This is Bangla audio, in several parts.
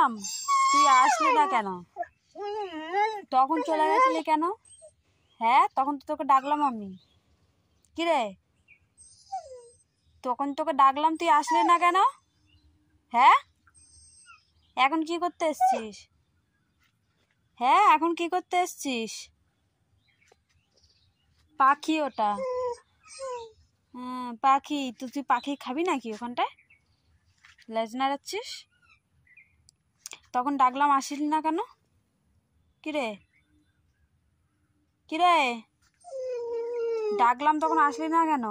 ডাকলাম, তুই আসলি না কেন? তখন চলে গেছিলি কেন? হ্যাঁ, তখন তো তোকে ডাকলাম আমি। কিরে, তখন তোকে ডাকলাম, তুই আসলি না কেন? হ্যাঁ, এখন কি করতে এসছিস? হ্যাঁ, এখন কি করতে এসছিস? পাখি ওটা। হ্যাঁ, পাখি। তুই পাখি খাবি নাকি ওখানটায়? লেজ নাড়াচ্ছিস? তখন ডাকলাম, আসিলি না কেন? কিরে, কিরে, ডাকলাম তখন আসলি না কেন?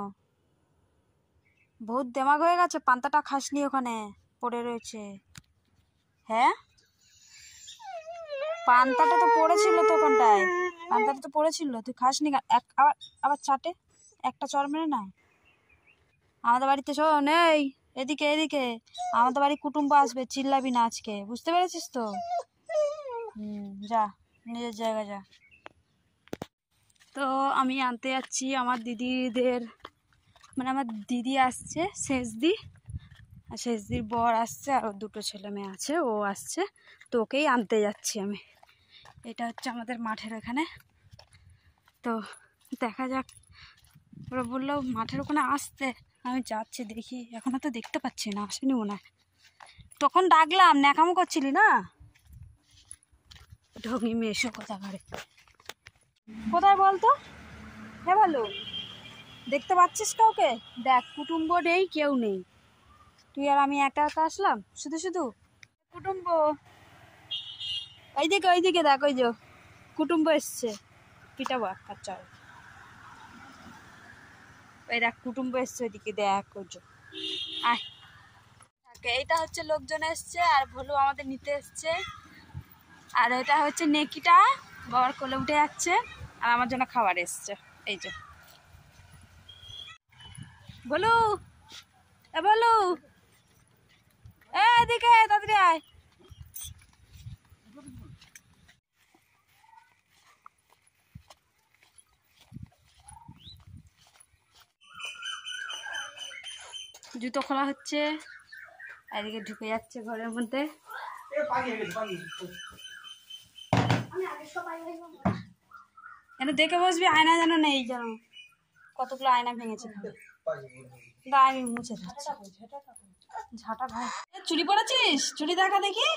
বহুত দেমাগ হয়ে গেছে, পান্তাটা খাসনি, ওখানে পড়ে রয়েছে। হ্যাঁ, পান্তাটা তো পড়েছিল তো ওখানটায়, পান্তাটা তো পড়েছিল, তুই খাসনি আবার আবার চাটে একটা চর মেরে না। আমাদের বাড়িতে শোন, এই এদিকে এদিকে, আমাদের বাড়ি কুটুম্ব আসবে, চিল্লাবি না আজকে, বুঝতে পেরেছিস তো? যা, নিজের জায়গা যা। তো আমি আনতে যাচ্ছি আমার দিদিদের, মানে আমার দিদি আসছে, শেষদি, আর শেষদির বর আসছে, আর ওর দুটো ছেলে মেয়ে আছে, ও আসছে, তো ওকেই আনতে যাচ্ছি আমি। এটা হচ্ছে আমাদের মাঠের এখানে। তো দেখা যাক, ওরা বললো মাঠের ওখানে আসতে, আমি যাচ্ছি, দেখি, এখনো তো দেখতে পাচ্ছি না, আসেনি মনে হয়। তখন ডাকলাম, ন্যাকামো করছিলি না? ঢঙি মেশো কথা ঘরে, কোথায় বলতো? হ্যাঁ, ভালো দেখতে পাচ্ছিস কাউকে? দেখ, কুটুম্ব নেই, কেউ নেই, তুই আর আমি একা একা আসলাম শুধু শুধু। কুটুম্ব ওইদিকে, ওইদিকে দেখ, ওই যে কুটুম্ব এসছে, পিটাবো একটা চল। ওই দেখ, কুটুম্ব এসছে ওইদিকে, দেখ, ওই যে আয়। এইটা হচ্ছে লোকজন এসছে, আর ভলু আমাদের নিতে এসছে, আর এটা হচ্ছে নেকিটা বাবার কোলে উঠে যাচ্ছে, আর আমার জন্য খাবার এসছে। এই যে ভলু, এ ভলু, এদিকে তাড়াতাড়ি আয়। জুতো খোলা হচ্ছে, এদিকে ঢুকে যাচ্ছে ঘরের মধ্যে। এনে দেখে বসবি, আয়না যেন নেই, যেন কতগুলো আয়না ভেঙেছে। আমি মুছে দিচ্ছি। ঝাঁটা ভাই, চুড়ি পরেছিস? চুড়ি দেখা দেখি।